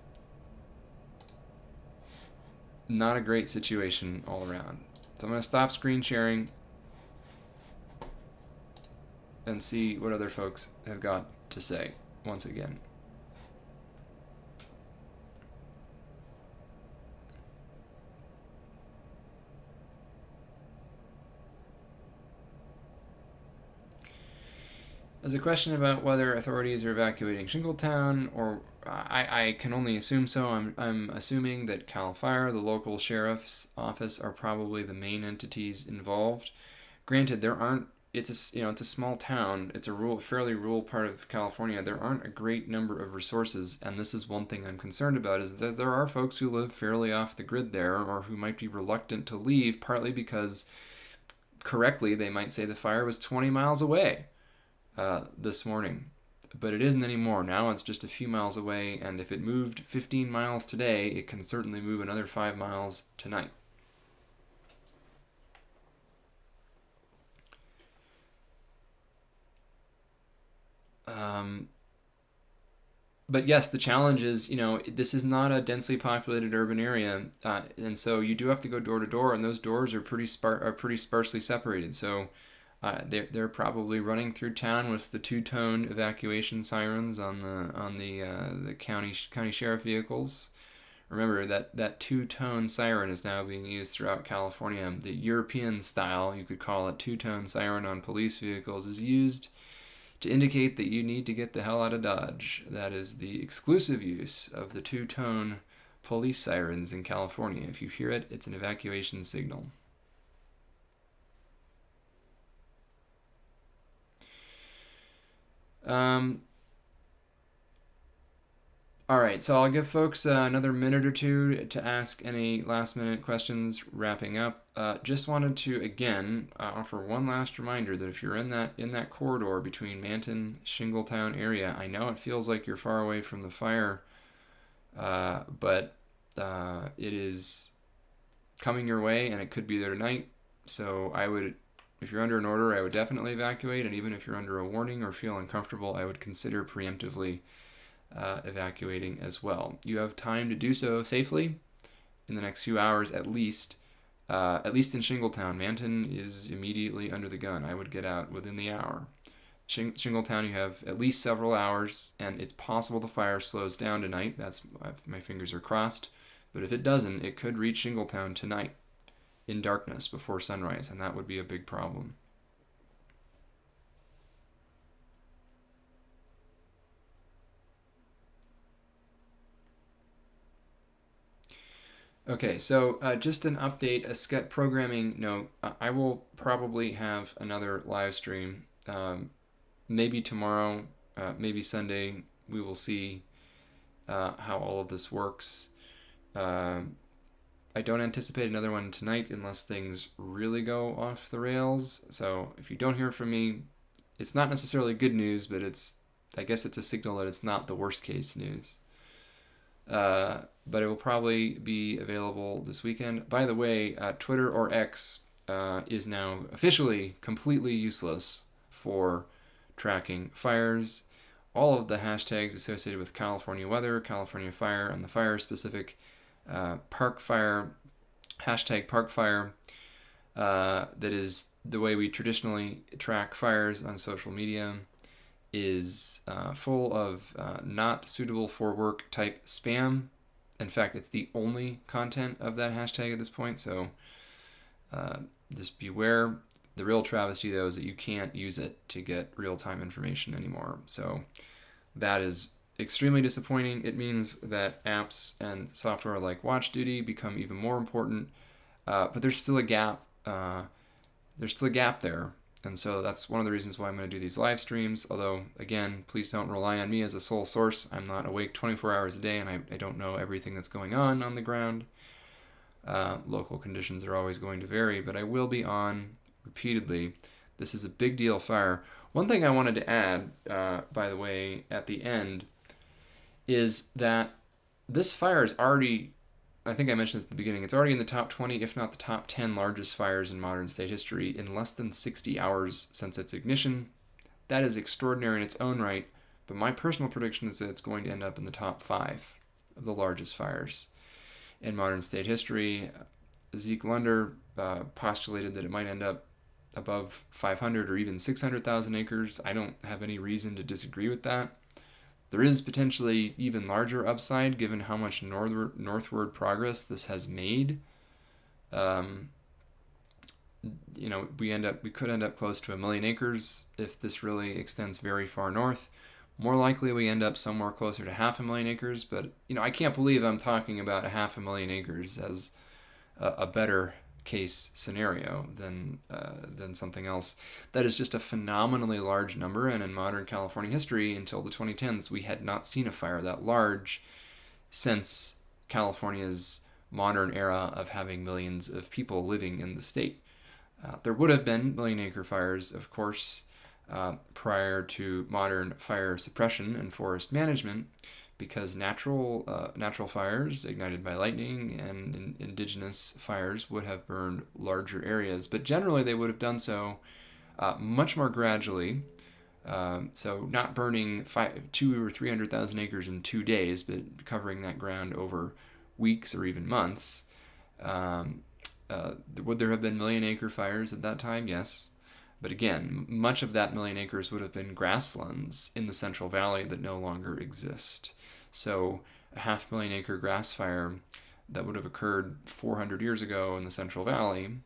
not a great situation all around. So I'm going to stop screen sharing and see what other folks have got to say once again. There's a question about whether authorities are evacuating Shingletown, or I can only assume so. I'm assuming that CAL FIRE, the local sheriff's office, are probably the main entities involved. Granted, there aren't. It's a small town. It's a fairly rural part of California. There aren't a great number of resources, and this is one thing I'm concerned about: is that there are folks who live fairly off the grid there, or who might be reluctant to leave, partly because, correctly, they might say the fire was 20 miles away this morning. But it isn't anymore. Now it's just a few miles away, and if it moved 15 miles today, it can certainly move another 5 miles tonight. But yes, the challenge is, this is not a densely populated urban area, and so you do have to go door to door, and those doors are pretty sparsely separated. So they're probably running through town with the two-tone evacuation sirens on the county sheriff vehicles. Remember that two-tone siren is now being used throughout California. The European style, you could call it, two-tone siren on police vehicles is used to indicate that you need to get the hell out of Dodge. That is the exclusive use of the two-tone police sirens in California. If you hear it, it's an evacuation signal. Um, all right, so I'll give folks another minute or two to ask any last minute questions. Wrapping up, just wanted to again offer one last reminder that if you're in that corridor between Manton Shingletown area, I know it feels like you're far away from the fire, but it is coming your way, and it could be there tonight. So I would, if you're under an order, I would definitely evacuate, and even if you're under a warning or feel uncomfortable, I would consider preemptively evacuating as well. You have time to do so safely in the next few hours at least. At least in Shingletown, Manton is immediately under the gun. I would get out within the hour. Shingletown, you have at least several hours, and it's possible the fire slows down tonight. That's my fingers are crossed. But if it doesn't, it could reach Shingletown tonight in darkness before sunrise, and that would be a big problem. Okay, so just an update, a programming note. I will probably have another live stream, maybe tomorrow, maybe Sunday. We will see how all of this works. I don't anticipate another one tonight unless things really go off the rails. So if you don't hear from me, it's not necessarily good news, but I guess it's a signal that it's not the worst case news. But it will probably be available this weekend. By the way, Twitter or X is now officially completely useless for tracking fires. All of the hashtags associated with California weather, California fire, and the fire-specific park fire, hashtag park fire, that is the way we traditionally track fires on social media, is full of not suitable for work type spam. In fact, it's the only content of that hashtag at this point, so just beware. The real travesty, though, is that you can't use it to get real-time information anymore. So that is extremely disappointing. It means that apps and software like WatchDuty become even more important, but there's still a gap. There's still a gap there. And so that's one of the reasons why I'm going to do these live streams. Although, again, please don't rely on me as a sole source. I'm not awake 24 hours a day, and I don't know everything that's going on the ground. Local conditions are always going to vary, but I will be on repeatedly. This is a big deal fire. One thing I wanted to add, by the way, at the end, is that this fire is already, I think I mentioned this at the beginning, it's already in the top 20, if not the top 10 largest fires in modern state history in less than 60 hours since its ignition. That is extraordinary in its own right, but my personal prediction is that it's going to end up in the top 5 of the largest fires in modern state history. Zeke Lunder postulated that it might end up above 500 or even 600,000 acres. I don't have any reason to disagree with that. There is potentially even larger upside given how much northward progress this has made. We could end up close to 1 million acres if this really extends very far north. More likely we end up somewhere closer to 500,000 acres, but I can't believe I'm talking about 500,000 acres as a better case scenario than something else. That is just a phenomenally large number, and in modern California history, until the 2010s, we had not seen a fire that large since California's modern era of having millions of people living in the state. There would have been million-acre fires, of course, prior to modern fire suppression and forest management, because natural fires ignited by lightning and indigenous fires would have burned larger areas, but generally they would have done so much more gradually. So not burning 200,000 or 300,000 acres in 2 days, but covering that ground over weeks or even months. Would there have been million-acre fires at that time? Yes. But again, much of that million acres would have been grasslands in the Central Valley that no longer exist. So a 500,000 acre grass fire that would have occurred 400 years ago in the Central Valley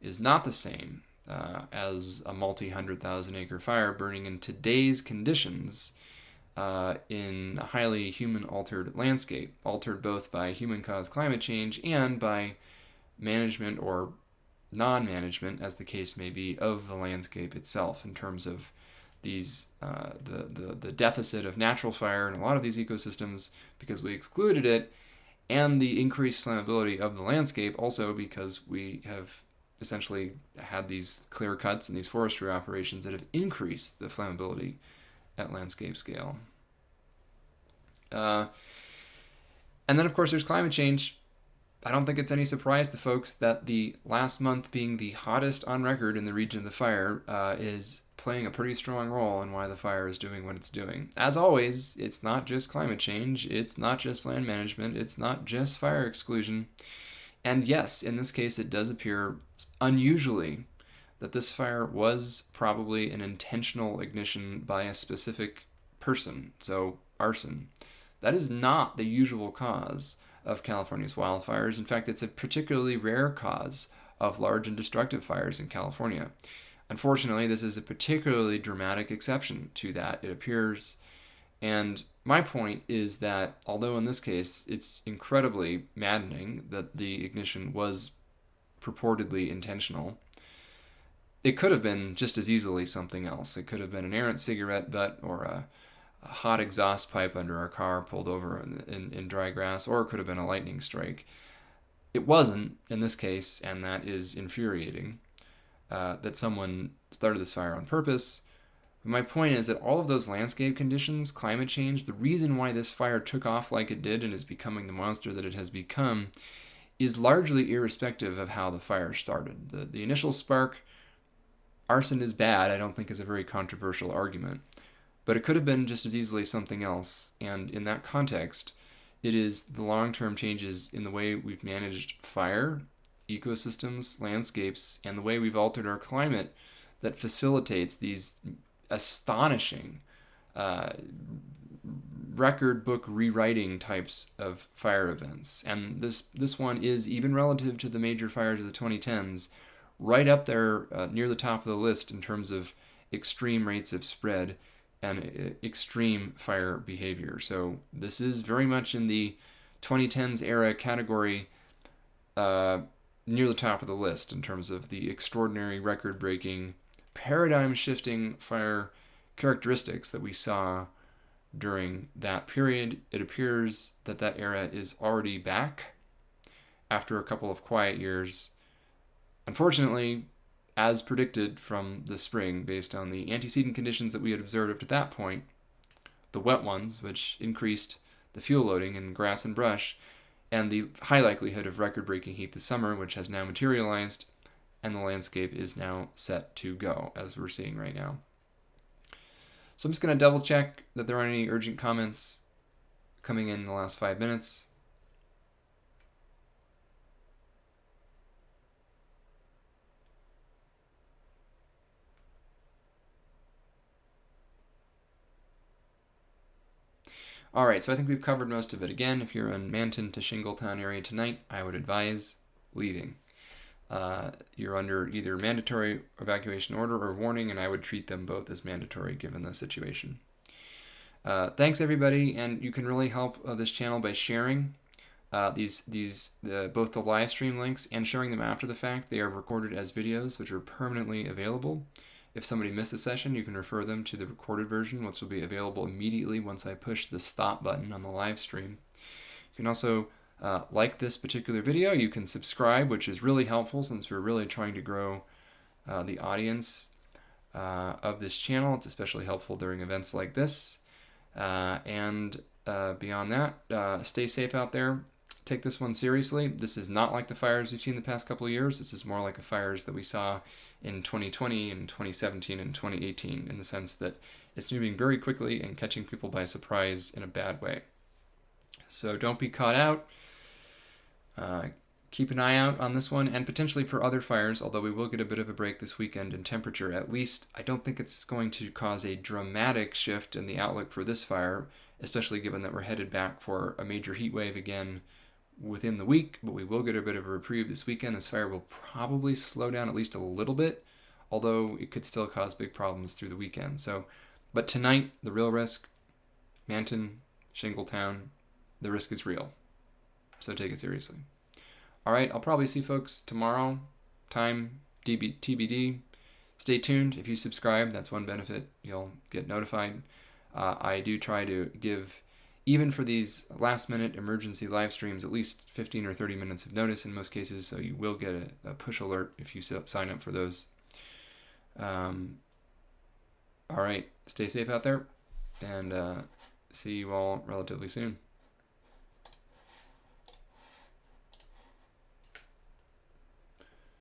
is not the same as a multi-100,000 acre fire burning in today's conditions in a highly human-altered landscape, altered both by human-caused climate change and by management or non-management, as the case may be, of the landscape itself in terms of the deficit of natural fire in a lot of these ecosystems because we excluded it, and the increased flammability of the landscape also because we have essentially had these clear cuts and these forestry operations that have increased the flammability at landscape scale. And then, of course, there's climate change. I don't think it's any surprise to folks that the last month being the hottest on record in the region of the fire is playing a pretty strong role in why the fire is doing what it's doing. As always, it's not just climate change, it's not just land management, it's not just fire exclusion. And yes, in this case, it does appear unusually that this fire was probably an intentional ignition by a specific person, so arson. That is not the usual cause of California's wildfires. In fact, it's a particularly rare cause of large and destructive fires in California. Unfortunately, this is a particularly dramatic exception to that, it appears. And my point is that although in this case it's incredibly maddening that the ignition was purportedly intentional, it could have been just as easily something else. It could have been an errant cigarette butt or a hot exhaust pipe under a car pulled over in dry grass, or it could have been a lightning strike. It wasn't in this case, and that is infuriating that someone started this fire on purpose. But my point is that all of those landscape conditions, climate change, the reason why this fire took off like it did and is becoming the monster that it has become is largely irrespective of how the fire started. The initial spark, arson is bad, I don't think is a very controversial argument. But it could have been just as easily something else, and in that context, it is the long-term changes in the way we've managed fire, ecosystems, landscapes, and the way we've altered our climate that facilitates these astonishing record book rewriting types of fire events. And this one is, even relative to the major fires of the 2010s, right up there near the top of the list in terms of extreme rates of spread and extreme fire behavior. So this is very much in the 2010s era category, near the top of the list in terms of the extraordinary, record-breaking, paradigm-shifting fire characteristics that we saw during that period. It appears that that era is already back after a couple of quiet years. Unfortunately, as predicted from the spring, based on the antecedent conditions that we had observed up to that point, the wet ones, which increased the fuel loading in grass and brush, and the high likelihood of record-breaking heat this summer, which has now materialized, and the landscape is now set to go, as we're seeing right now. So I'm just going to double check that there aren't any urgent comments coming in the last 5 minutes. All right, so I think we've covered most of it. Again, if you're in Manton to Shingletown area tonight, I would advise leaving. You're under either mandatory evacuation order or warning, and I would treat them both as mandatory given the situation. Thanks, everybody, and you can really help this channel by sharing both the live stream links and sharing them after the fact. They are recorded as videos, which are permanently available. If somebody missed a session, you can refer them to the recorded version, which will be available immediately once I push the stop button on the live stream. You can also like this particular video. You can subscribe, which is really helpful since we're really trying to grow the audience of this channel. It's especially helpful during events like this. And beyond that, stay safe out there. Take this one seriously. This is not like the fires we've seen the past couple of years. This is more like the fires that we saw in 2020 and 2017 and 2018, in the sense that it's moving very quickly and catching people by surprise in a bad way. So don't be caught out. Keep an eye out on this one and potentially for other fires, although we will get a bit of a break this weekend in temperature at least. I don't think it's going to cause a dramatic shift in the outlook for this fire, especially given that we're headed back for a major heat wave again within the week, but we will get a bit of a reprieve this weekend. This fire will probably slow down at least a little bit, although it could still cause big problems through the weekend. So, but tonight, the real risk, Manton, Shingletown, the risk is real. So take it seriously. All right, I'll probably see folks tomorrow. Time TBD. Stay tuned. If you subscribe, that's one benefit. You'll get notified. I do try to give, even for these last-minute emergency live streams, at least 15 or 30 minutes of notice in most cases, so you will get a push alert if you sign up for those. All right, stay safe out there, and see you all relatively soon.